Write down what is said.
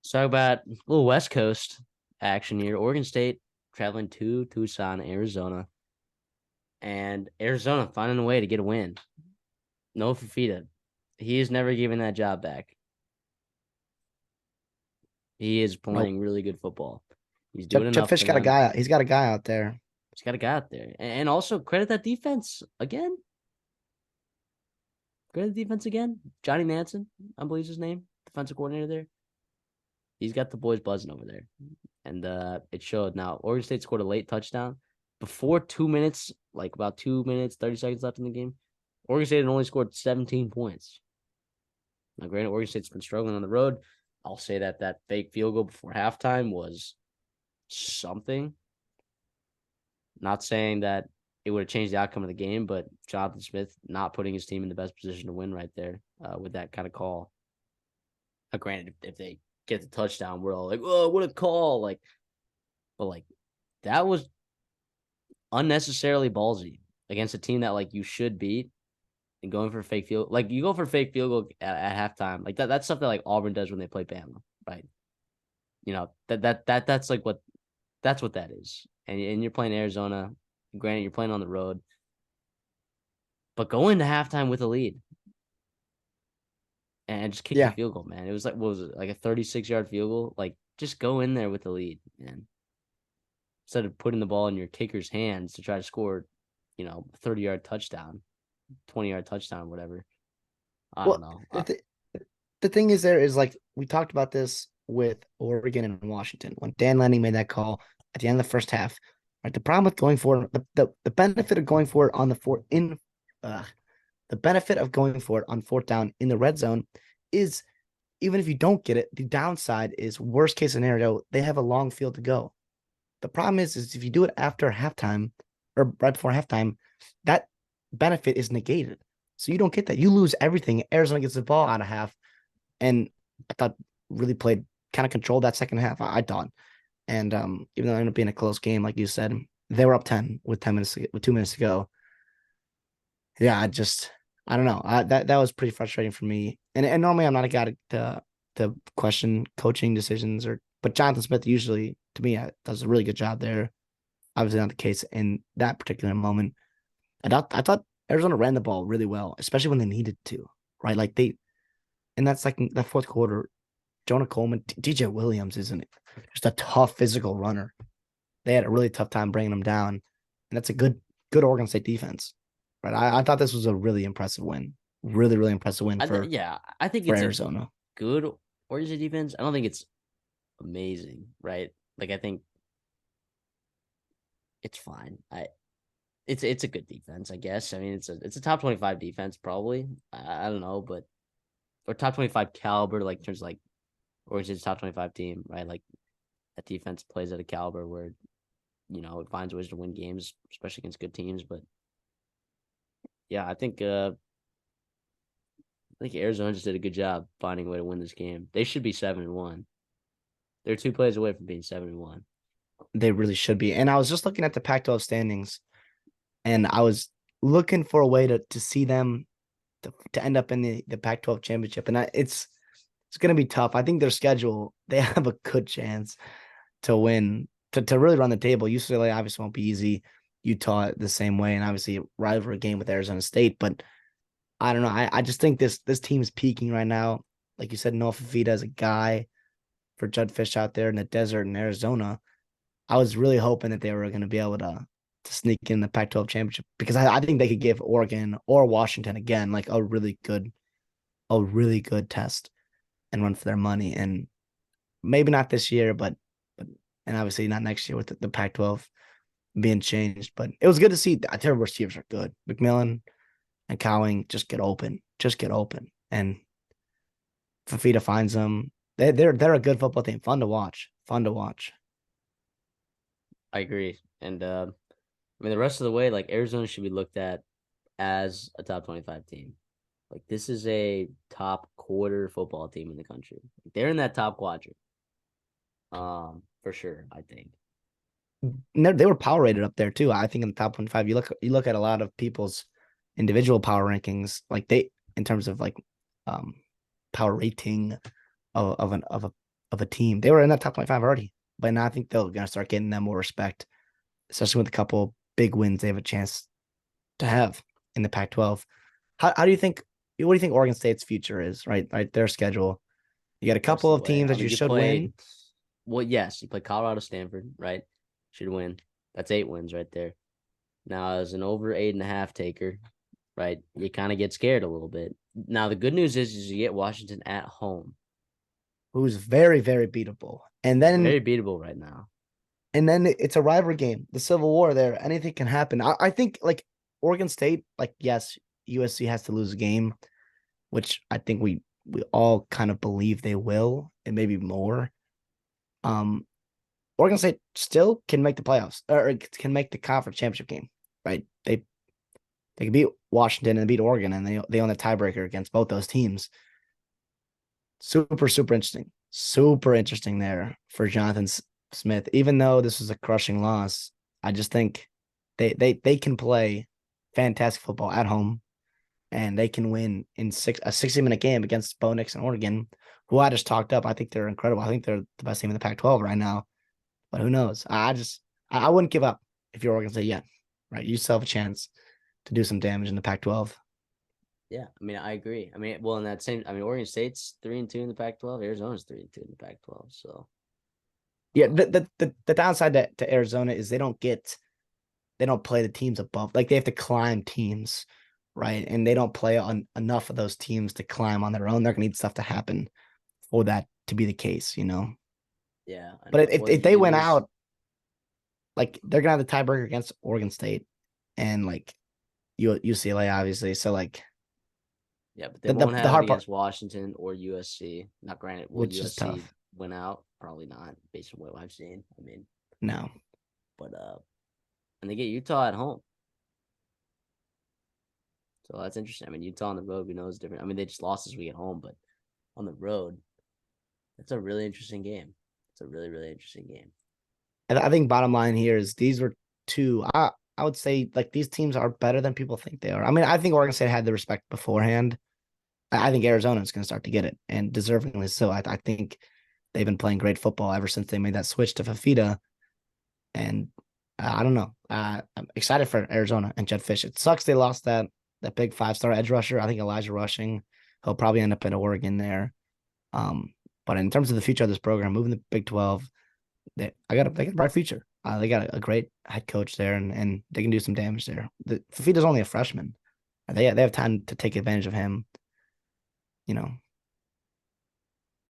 Let's talk about a little West Coast action here. Oregon State traveling to Tucson, Arizona, and Arizona finding a way to get a win. No Fafita. He is never giving that job back. He is Nope. playing really good football. He's doing Jed enough Fish for got a them. guy. He's got a guy out there. He's got a guy out there. And also credit that defense again. Credit the defense again. Johnny Nansen, I believe is his name, defensive coordinator there. He's got the boys buzzing over there. And it showed. Now, Oregon State scored a late touchdown before 2 minutes, like about 2 minutes, 30 seconds left in the game. Oregon State had only scored 17 points. Now, granted, Oregon State's been struggling on the road. I'll say that fake field goal before halftime was something. Not saying that it would have changed the outcome of the game, but Jonathan Smith not putting his team in the best position to win right there with that kind of call. Granted, if they get the touchdown, we're all like, "Oh, what a call!" But that was unnecessarily ballsy against a team that you should beat and going for a fake field. Like you go for a fake field goal at halftime. Like that's stuff that Auburn does when they play Bama, right? That's like what that is. And you're playing Arizona. Granted, you're playing on the road, but go into halftime with a lead and just kick the Yeah. field goal, man. It was like what was it, like a 36-yard field goal? Like just go in there with the lead, man. Instead of putting the ball in your kicker's hands to try to score, 30-yard touchdown, 20-yard touchdown, whatever. I don't Well, know. the thing is, there is like we talked about this with Oregon and Washington when Dan Lanning made that call at the end of the first half. Right. The problem with going for it, the benefit of going for it on the uh, the benefit of going for it on fourth down in the red zone is even if you don't get it, the downside is worst case scenario, they have a long field to go. The problem is if you do it after halftime or right before halftime, that benefit is negated. So you don't get that. You lose everything. Arizona gets the ball out of half, and I thought really played kind of controlled that second half. I thought, and even though it ended up being a close game, like you said, they were up 10 with 10 minutes with 2 minutes to go. Yeah, I don't know. That was pretty frustrating for me. And normally I'm not a guy to question coaching decisions but Jonathan Smith usually to me does a really good job there. Obviously not the case in that particular moment. I thought Arizona ran the ball really well, especially when they needed to, right? And that's like that fourth quarter. Jonah Coleman, DJ Williams isn't it? Just a tough physical runner. They had a really tough time bringing him down, and that's a good Oregon State defense, right? I thought this was a really impressive win, really impressive win Yeah, I think for it's a Arizona. good Oregon State defense. I don't think it's amazing, right? Like I think it's fine. It's a good defense, I guess. I mean, it's a top 25 defense probably. I don't know, but or top 25 caliber, like in terms of, like Oregon State's top 25 team, right? Like that defense plays at a caliber where it finds ways to win games, especially against good teams. But yeah, I think Arizona just did a good job finding a way to win this game. They should be 7-1. They're two plays away from being 7-1. They really should be. And I was just looking at the Pac-12 standings, and I was looking for a way to see them to end up in the Pac-12 championship, and it's going to be tough. I think their schedule they have a good chance to win to really run the table. UCLA obviously won't be easy. Utah the same way, and obviously rivalry game with Arizona State. But I don't know. I just think this team is peaking right now. Like you said, Noah Fafita is a guy for Judd Fish out there in the desert in Arizona. I was really hoping that they were going to be able to sneak in the Pac-12 championship because I think they could give Oregon or Washington again like a really good test and run for their money. And maybe not this year, but and obviously not next year with the Pac-12 being changed. But it was good to see. Their receivers are good. McMillan and Cowing just get open, and Fafita finds them. They're a good football team. Fun to watch. Fun to watch. I agree. And I mean, the rest of the way, like Arizona should be looked at as a top 25 team. Like this is a top quarter football team in the country. They're in that top quadrant. For sure, I think. And they were power rated up there too. I think in the top 25, you look at a lot of people's individual power rankings, like they in terms of like um power rating of of a team. They were in that top 25 already, but now I think they're gonna start getting them more respect, especially with a couple big wins they have a chance to have in the Pac-12. How do you think? What do you think Oregon State's future is? Right, their schedule. You got a Rest couple of of the way. teams I that mean, you you should play. win. Well, yes, you play Colorado, Stanford, right? Should win. That's 8 wins right there. Now, as an over 8.5 taker, right, you kind of get scared a little bit. Now, the good news is you get Washington at home. Who's very, very beatable. Very beatable right now. And then it's a rivalry game, the Civil War there. Anything can happen. I think like Oregon State, like, yes, USC has to lose a game, which I think we all kind of believe they will, and maybe more. Um, Oregon State still can make the playoffs or can make the conference championship game, right? They can beat Washington and beat Oregon, and they own the tiebreaker against both those teams. Super, super interesting. Super interesting there for Jonathan Smith. Even though this was a crushing loss, I just think they can play fantastic football at home, and they can win in a 60-minute game against Bo Nix and Oregon, who I just talked up. I think they're incredible. I think they're the best team in the Pac-12 right now. But who knows? I wouldn't give up if you're Oregon State yet, right? You still have a chance to do some damage in the Pac-12. Yeah, I mean, I agree. I mean, well, in that same, I mean, Oregon State's 3-2 in the Pac-12. Arizona's 3-2 in the Pac-12. So, Yeah, the downside to Arizona is they don't play the teams above. Like they have to climb teams, right? And they don't play on enough of those teams to climb on their own. They're gonna need stuff to happen for that to be the case, you know. yeah, I But know. if Well, if they you went lose. out, like they're gonna have the tiebreaker against Oregon State and like UCLA, obviously. So like Yeah, but they the the, won't the have it hard part, against Washington or USC. Not granted, will which is USC tough. win out? Probably not, based on what I've seen. I mean, No. but and they get Utah at home, so that's interesting. I mean, Utah on the road, we know is different. I mean, they just lost this week at home, but on the road, that's a really interesting game. It's a really, really interesting game. I think bottom line here is these were two. I would say like these teams are better than people think they are. I mean, I think Oregon State had the respect beforehand. I think Arizona is going to start to get it, and deservingly so. I think they've been playing great football ever since they made that switch to Fafita. And I don't know. I'm excited for Arizona and Jed Fish. It sucks they lost that big 5-star edge rusher. I think Elijah Rushing. He'll probably end up in Oregon there. But in terms of the future of this program, moving to Big 12, they got a bright future. They got a great head coach there, and they can do some damage there. Fafita's only a freshman. They have time to take advantage of him. You know,